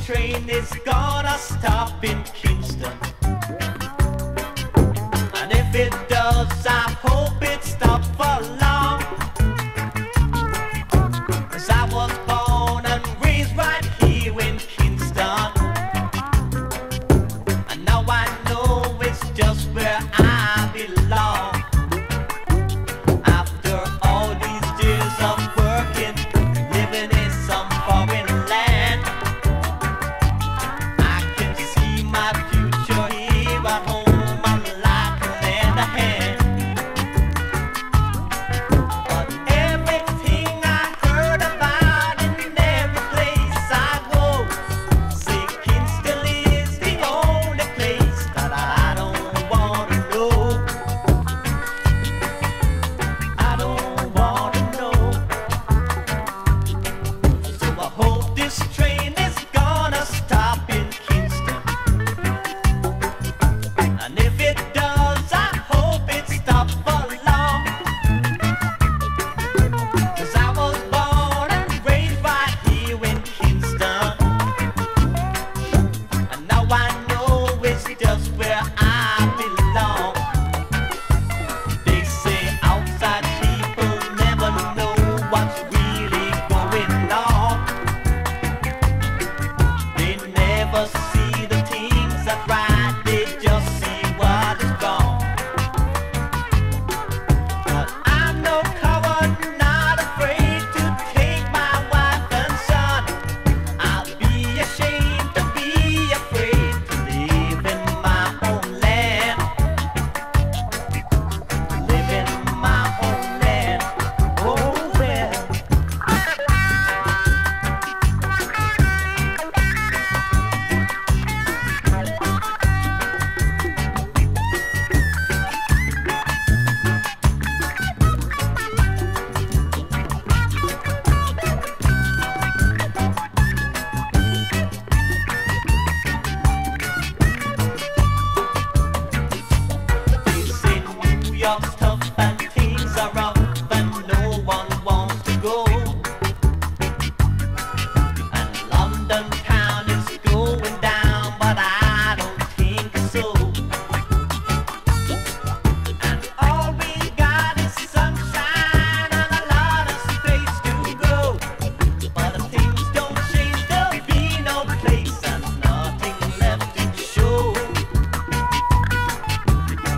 train is gonna stop in Kingston. And if it does, I hope it stops for long. 'Cause I was born and raised right here in Kingston. And now I know it's just where I belong. After all these years of working, living in some foreign land, I can see my future here at home. I'm like a lend a hand. But everything I heard about in every place I go, say Kingston is the only place that I don't want to know. I don't want to know. So I hope this train is gonna stop in Kingston. And if it does, I hope it stops for long. 'Cause I was born and raised right here in Kingston. And now I know it's just where I belong. They say outside people never know what's really going on. They never see the things that right, they just see what is wrong. But I'm no coward, not afraid to take my wife and son. I'll be ashamed to be afraid to live in my own land. Live in my own land. Oh well. They say New York's tough and things are rough and no one wants to go. And London town is going down, but I don't think so. And all we got is sunshine and a lot of space to go. But if things don't change, there'll be no place and nothing left to show.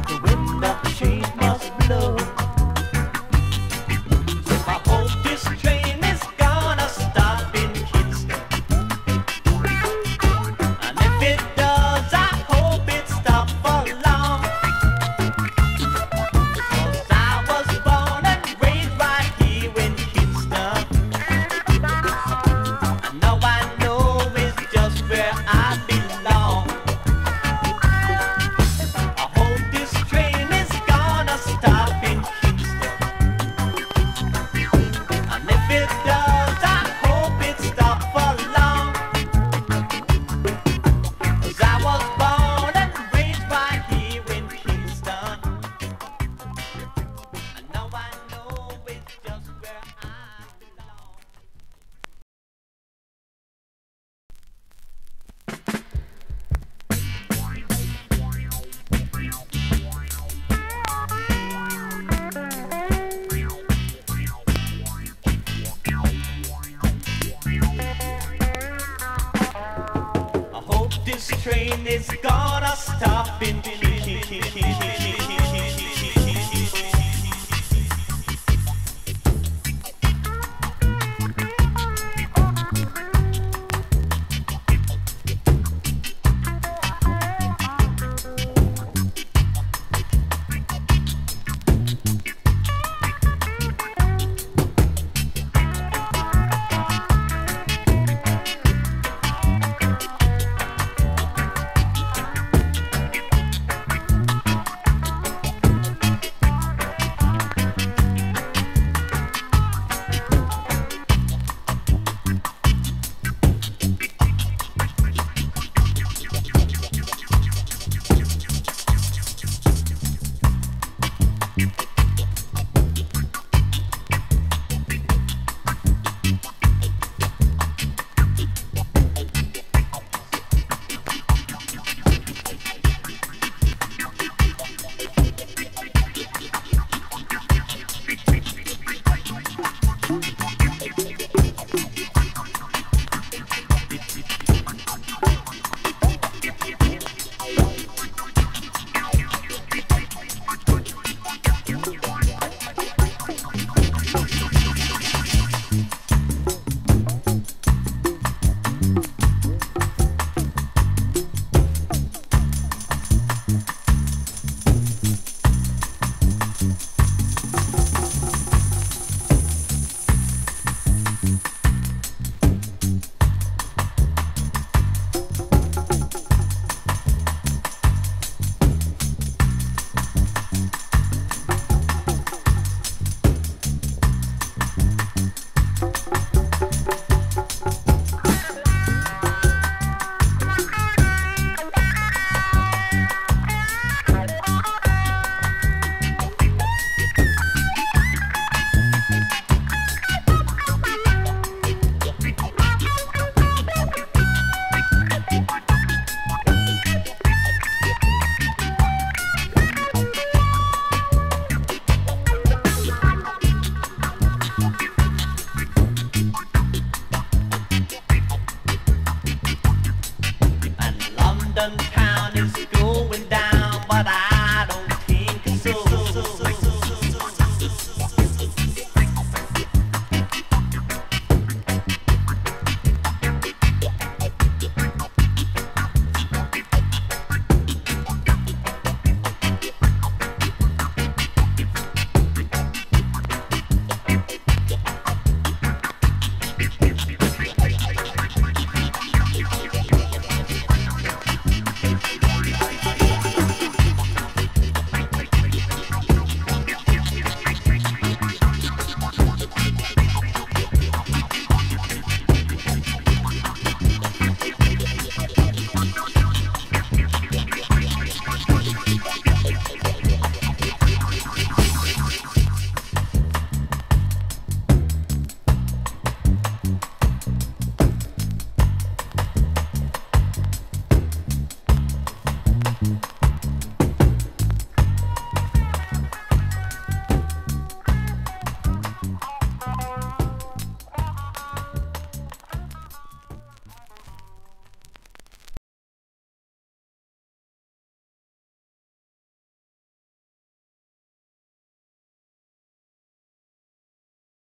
The wind of change must blow. So I hope this train is gonna stop in Kingston. And if it does, I hope it stops for long. 'Cause I was born and raised right here in Kingston. And now I know it's just where I belong. I hope this train is gonna stop in Kingston. And if it does, I hope it stops for long. 'Cause I was born and raised right here in Kingston. And now I know it's just where I belong. I hope this train is gonna stop in golden town.